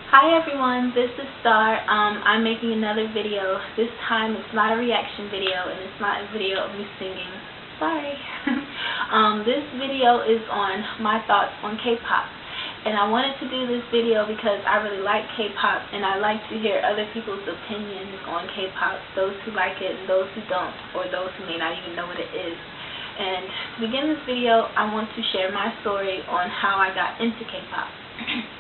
Hi everyone, this is Star. I'm making another video. This time it's not a reaction video and it's not a video of me singing. Sorry. This video is on my thoughts on K-pop. And I wanted to do this video because I really like K-pop and I like to hear other people's opinions on K-pop, those who like it and those who don't, or those who may not even know what it is. And to begin this video, I want to share my story on how I got into K-pop.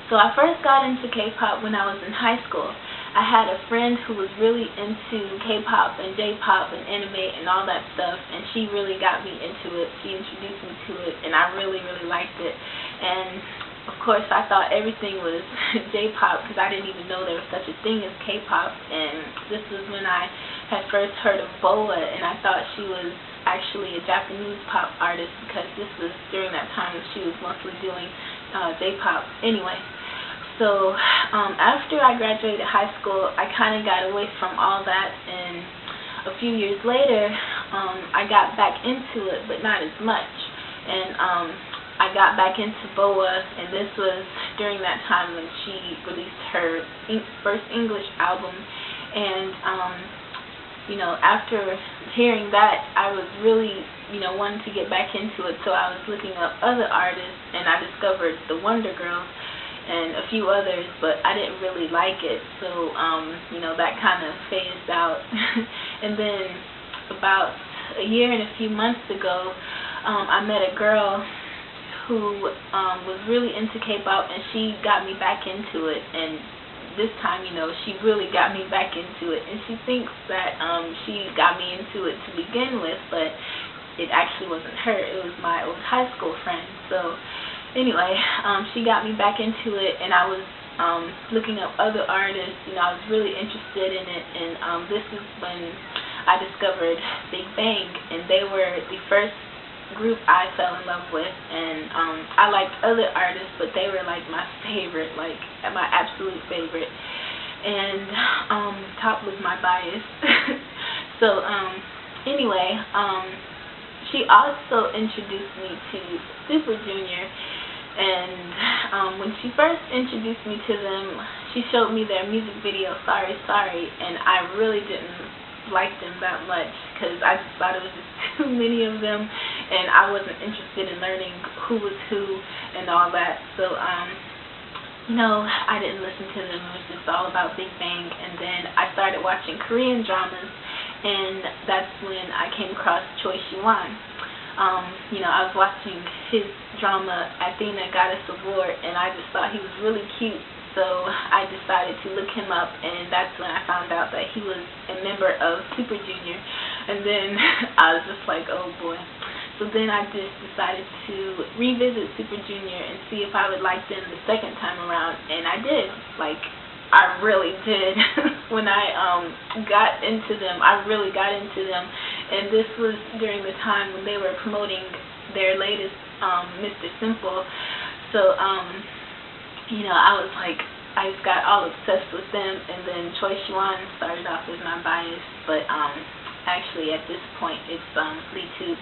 So I first got into K-pop when I was in high school. I had a friend who was really into K-pop and J-pop and anime and all that stuff, and she really got me into it. She introduced me to it, and I really, really liked it. And of course, I thought everything was J-pop because I didn't even know there was such a thing as K-pop. And this was when I had first heard of BoA, and I thought she was actually a Japanese pop artist because this was during that time when she was mostly doing J-pop. Anyway. So after I graduated high school, I kind of got away from all that, and a few years later, I got back into it, but not as much. And I got back into BoA, and this was during that time when she released her first English album. And after hearing that, I was really wanting to get back into it, so I was looking up other artists, and I discovered the Wonder Girls and a few others, but I didn't really like it, so that kind of phased out. And then about a year and a few months ago, I met a girl who was really into K-pop, and she got me back into it. And this time, she really got me back into it, and she thinks that she got me into it to begin with, but it actually wasn't her. It was my old high school friend. So anyway, she got me back into it, and I was looking up other artists. I was really interested in it, and this is when I discovered Big Bang, and they were the first group I fell in love with. And I liked other artists, but they were like my favorite, like my absolute favorite. And Top was my bias. So anyway, she also introduced me to Super Junior. And when she first introduced me to them, she showed me their music video, Sorry Sorry, and I really didn't like them that much because I just thought it was just too many of them, and I wasn't interested in learning who was who and all that. So I didn't listen to them. It was just all about Big Bang. And then I started watching Korean dramas, and that's when I came across Choi Siwon. I was watching his drama, Athena, Goddess of War, and I just thought he was really cute, so I decided to look him up, and that's when I found out that he was a member of Super Junior, and then I was just like, oh boy. So then I just decided to revisit Super Junior and see if I would like them the second time around, and I did. Like, I really did. When I got into them, I really got into them. And this was during the time when they were promoting their latest Mr. Simple. So I was like, I just got all obsessed with them. And then Choi Siwon started off as my bias, but actually at this point it's Lee Took.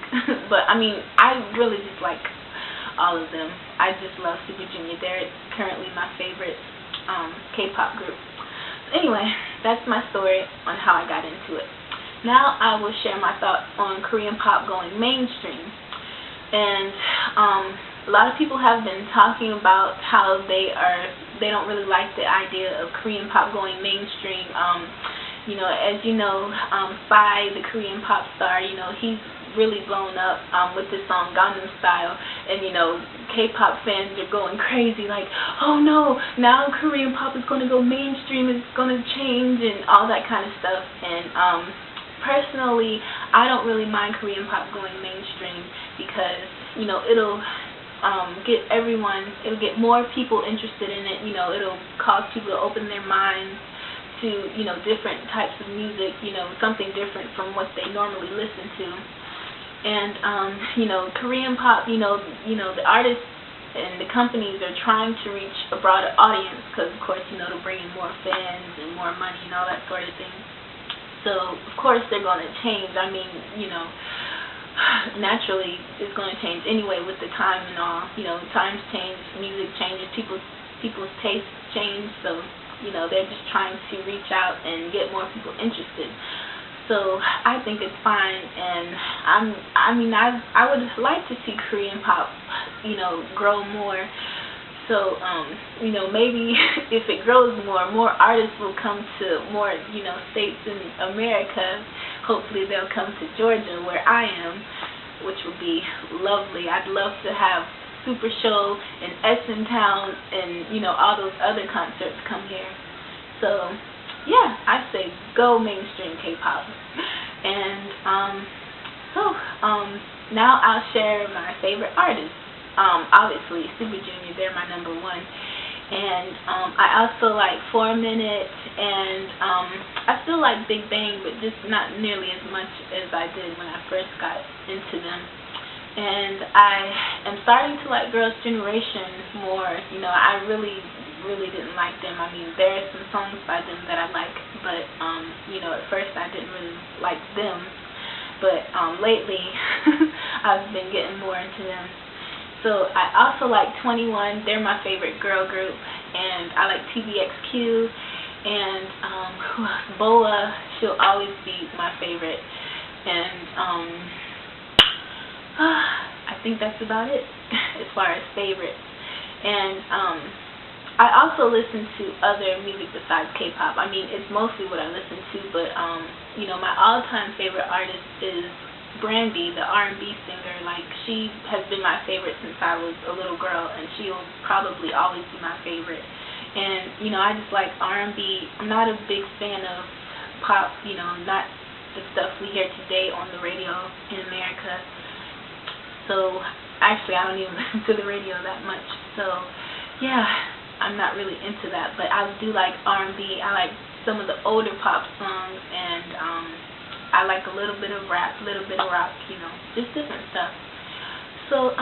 But I mean, I really just like all of them. I just love Super Junior. They're currently my favorite K-pop group. So anyway, that's my story on how I got into it. Now I will share my thoughts on Korean pop going mainstream. And a lot of people have been talking about how they don't really like the idea of Korean pop going mainstream. As you know, Psy, the Korean pop star, he's really blown up with this song Gangnam Style, and K-pop fans are going crazy, like, oh no, now Korean pop is going to go mainstream, it's going to change, and all that kind of stuff. And personally, I don't really mind Korean pop going mainstream because it'll get more people interested in it. It'll cause people to open their minds to different types of music, something different from what they normally listen to. And Korean pop, the artists and the companies are trying to reach a broader audience because, of course, to bring in more fans and more money and all that sort of thing. So of course they're going to change. I mean, naturally it's going to change anyway with the time and all. Times change, music changes, people's tastes change, so they're just trying to reach out and get more people interested. So I think it's fine, and I would like to see Korean pop, grow more. So maybe if it grows more artists will come to more, states in America. Hopefully they'll come to Georgia, where I am, which would be lovely. I'd love to have Super Show in Essentown and all those other concerts come here. So yeah, I say go mainstream K-pop. And now I'll share my favorite artists. Obviously Super Junior, they're my number one. And I also like 4 Minute, and I still like Big Bang, but just not nearly as much as I did when I first got into them. And I am starting to like Girls' Generation more. I really didn't like them. I mean, there are some songs by them that I like, but at first I didn't really like them. But lately I've been getting more into them. So I also like 21. They're my favorite girl group. And I like TVXQ. And Boa, she'll always be my favorite. And I think that's about it as far as favorites. And I also listen to other music besides K-pop. I mean, it's mostly what I listen to, but my all-time favorite artist is Brandy, the R&B singer. Like, she has been my favorite since I was a little girl, and she'll probably always be my favorite. And I just like R&B. I'm not a big fan of pop, not the stuff we hear today on the radio in America. So actually I don't even listen to the radio that much. So yeah, I'm not really into that, but I do like R&B. I like some of the older pop songs, and I like a little bit of rap, a little bit of rock, just different stuff. So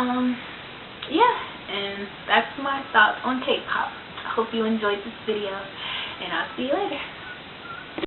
yeah, and that's my thoughts on K-pop. I hope you enjoyed this video, and I'll see you later.